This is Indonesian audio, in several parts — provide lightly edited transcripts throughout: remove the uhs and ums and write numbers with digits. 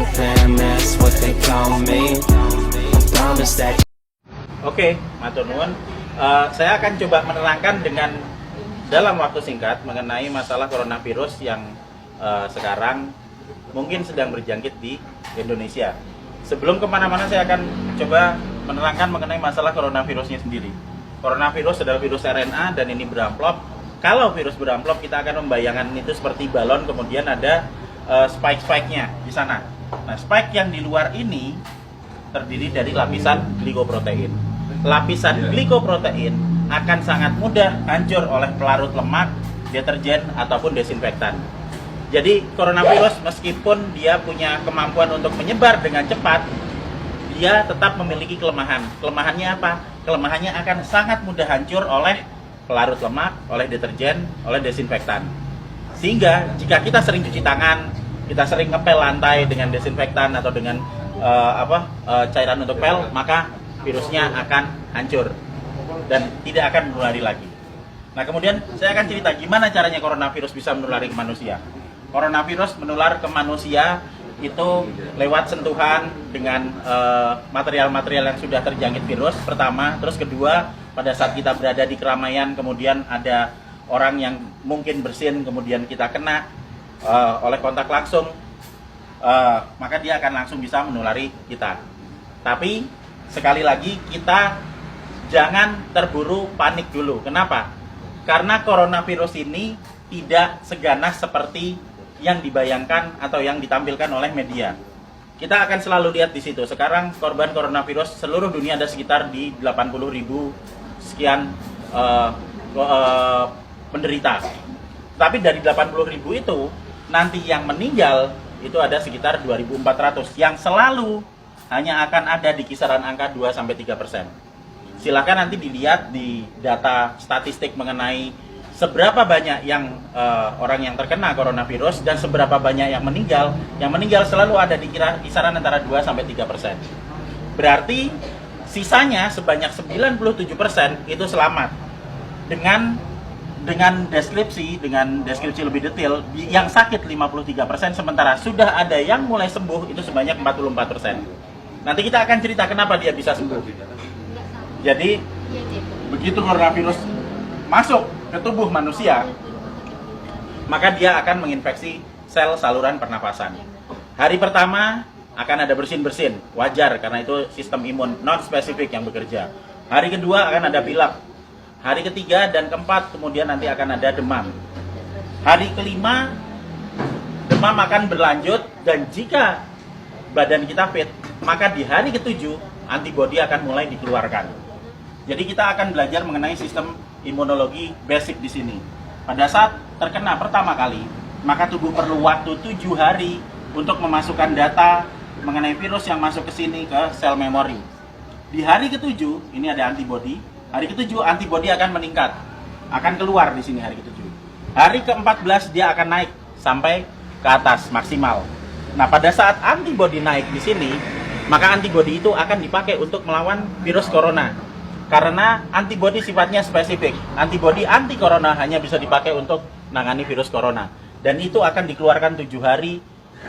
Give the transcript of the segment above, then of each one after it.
Mr. Fam, that's what they call me. I promise that. Oke, matur nuwun. Saya akan coba menerangkan dengan dalam waktu singkat mengenai masalah coronavirus yang sekarang mungkin sedang berjangkit di Indonesia. Sebelum kemana-mana saya akan coba menerangkan mengenai masalah coronavirusnya sendiri. Coronavirus adalah virus RNA dan ini beramplop. Kalau virus beramplop kita akan membayangkan itu seperti balon, kemudian ada spike-spike-nya di sana. Nah, spike yang di luar ini terdiri dari lapisan glikoprotein. Lapisan glikoprotein akan sangat mudah hancur oleh pelarut lemak, deterjen, ataupun desinfektan. Jadi coronavirus meskipun dia punya kemampuan untuk menyebar dengan cepat, dia tetap memiliki kelemahan. Kelemahannya apa? Kelemahannya akan sangat mudah hancur oleh pelarut lemak, oleh deterjen, oleh desinfektan. Sehingga jika kita sering cuci tangan, kita sering ngepel lantai dengan desinfektan atau dengan cairan untuk pel, maka virusnya akan hancur dan tidak akan menulari lagi. Nah, kemudian saya akan cerita gimana caranya coronavirus bisa menulari ke manusia. Coronavirus menular ke manusia itu lewat sentuhan dengan material-material yang sudah terjangkit virus pertama, terus kedua pada saat kita berada di keramaian, kemudian ada orang yang mungkin bersin, kemudian kita kena oleh kontak langsung, maka dia akan langsung bisa menulari kita. Tapi sekali lagi kita jangan terburu panik dulu. Kenapa? Karena coronavirus ini tidak seganas seperti yang dibayangkan atau yang ditampilkan oleh media. Kita akan selalu lihat di situ. Sekarang korban coronavirus seluruh dunia ada sekitar di 80.000 sekian penderita. Tapi dari 80.000 itu nanti yang meninggal itu ada sekitar 2.400 yang selalu hanya akan ada di kisaran angka 2-3%. Silakan nanti dilihat di data statistik mengenai seberapa banyak yang orang yang terkena coronavirus dan seberapa banyak yang meninggal. Yang meninggal selalu ada di kisaran antara 2-3%. Berarti sisanya sebanyak 97% itu selamat. Dengan deskripsi lebih detail, yang sakit 53%, sementara sudah ada yang mulai sembuh itu sebanyak 44%. Nanti kita akan cerita kenapa dia bisa sembuh. Jadi begitu coronavirus masuk ke tubuh manusia, maka dia akan menginfeksi sel saluran pernapasan. Hari pertama akan ada bersin-bersin, wajar karena itu sistem imun non spesifik yang bekerja. Hari kedua akan ada pilek. Hari ketiga dan keempat kemudian nanti akan ada demam. Hari kelima demam akan berlanjut dan jika badan kita fit, maka di hari ketujuh antibodi akan mulai dikeluarkan. Jadi kita akan belajar mengenai sistem imunologi basic di sini. Pada saat terkena pertama kali, maka tubuh perlu waktu 7 hari untuk memasukkan data mengenai virus yang masuk ke sini ke sel memori. Di hari ke-7 ini ada antibodi. Hari ke-7 antibodi akan meningkat, akan keluar di sini hari ke-7. Hari ke-14 dia akan naik sampai ke atas maksimal. Nah, pada saat antibodi naik di sini, maka antibodi itu akan dipakai untuk melawan virus corona. Karena antibodi sifatnya spesifik. Antibodi anti corona hanya bisa dipakai untuk menangani virus corona. Dan itu akan dikeluarkan 7 hari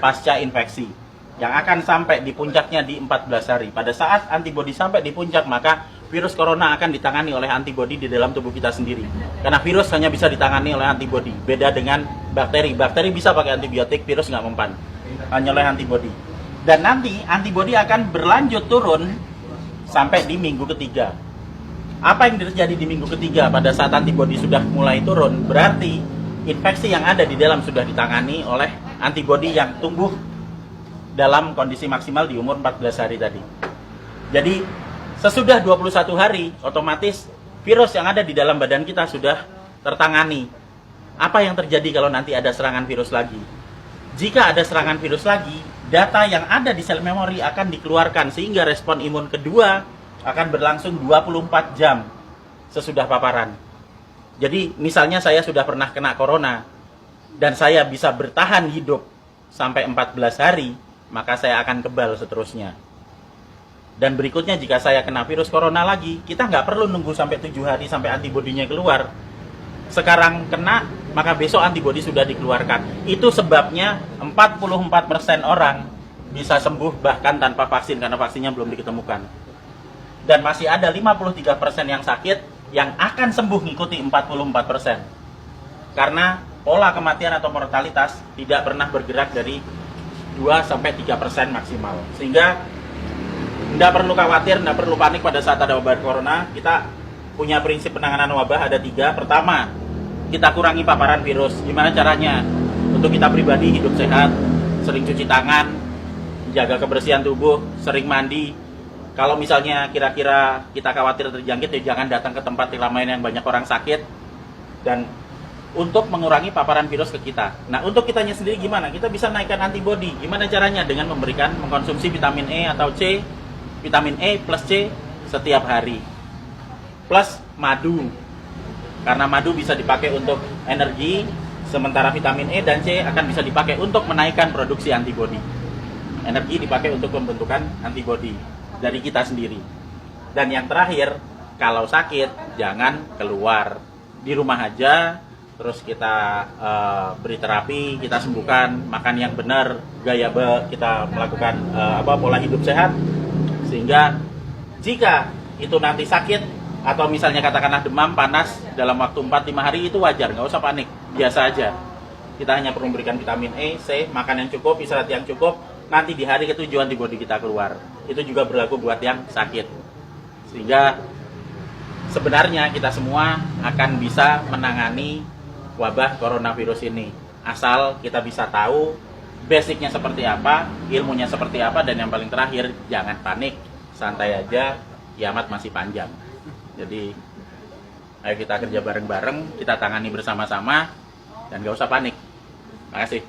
pasca infeksi. Yang akan sampai di puncaknya di 14 hari. Pada saat antibodi sampai di puncak, maka virus corona akan ditangani oleh antibodi di dalam tubuh kita sendiri. Karena virus hanya bisa ditangani oleh antibodi. Beda dengan bakteri. Bakteri bisa pakai antibiotik, virus nggak mempan. Hanya oleh antibodi. Dan nanti antibodi akan berlanjut turun sampai di minggu ketiga. Apa yang terjadi di minggu ketiga pada saat antibodi sudah mulai turun? Berarti infeksi yang ada di dalam sudah ditangani oleh antibodi yang tumbuh dalam kondisi maksimal di umur 14 hari tadi. Jadi sesudah 21 hari, otomatis virus yang ada di dalam badan kita sudah tertangani. Apa yang terjadi kalau nanti ada serangan virus lagi? Jika ada serangan virus lagi, data yang ada di sel memori akan dikeluarkan sehingga respon imun kedua akan berlangsung 24 jam sesudah paparan. Jadi misalnya saya sudah pernah kena corona dan saya bisa bertahan hidup sampai 14 hari, maka saya akan kebal seterusnya. Dan berikutnya jika saya kena virus corona lagi, kita nggak perlu nunggu sampai 7 hari sampai antibodinya keluar. Sekarang kena, maka besok antibodi sudah dikeluarkan. Itu sebabnya 44% orang bisa sembuh bahkan tanpa vaksin karena vaksinnya belum diketemukan. Dan masih ada 53% yang sakit yang akan sembuh ngikuti 44%. Karena pola kematian atau mortalitas tidak pernah bergerak dari 2-3% maksimal. Sehingga tidak perlu khawatir, tidak perlu panik pada saat ada wabah corona. Kita punya prinsip penanganan wabah ada 3. Pertama, kita kurangi paparan virus. Gimana caranya? Untuk kita pribadi hidup sehat, sering cuci tangan, jaga kebersihan tubuh, sering mandi. Kalau misalnya kira-kira kita khawatir terjangkit, ya jangan datang ke tempat keramaian yang banyak orang sakit. Dan untuk mengurangi paparan virus ke kita. Nah, untuk kitanya sendiri gimana? Kita bisa naikkan antibodi. Gimana caranya? Dengan mengkonsumsi vitamin E atau C, vitamin E plus C setiap hari. Plus madu. Karena madu bisa dipakai untuk energi, sementara vitamin E dan C akan bisa dipakai untuk menaikkan produksi antibodi. Energi dipakai untuk pembentukan antibodi dari kita sendiri. Dan yang terakhir, kalau sakit jangan keluar, di rumah aja. Terus kita beri terapi, kita sembuhkan, makan yang benar, kita melakukan pola hidup sehat, sehingga jika itu nanti sakit atau misalnya katakanlah demam, panas dalam waktu 4-5 hari, itu wajar, nggak usah panik, biasa aja. Kita hanya perlu memberikan vitamin E, C, makan yang cukup, istirahat yang cukup, nanti di hari ketujuh antibodi kita keluar. Itu juga berlaku buat yang sakit. Sehingga sebenarnya kita semua akan bisa menangani wabah coronavirus ini, asal kita bisa tahu basicnya seperti apa, ilmunya seperti apa, dan yang paling terakhir, jangan panik, santai aja, kiamat masih panjang. Jadi ayo kita kerja bareng-bareng, kita tangani bersama-sama, dan gak usah panik. Terima kasih.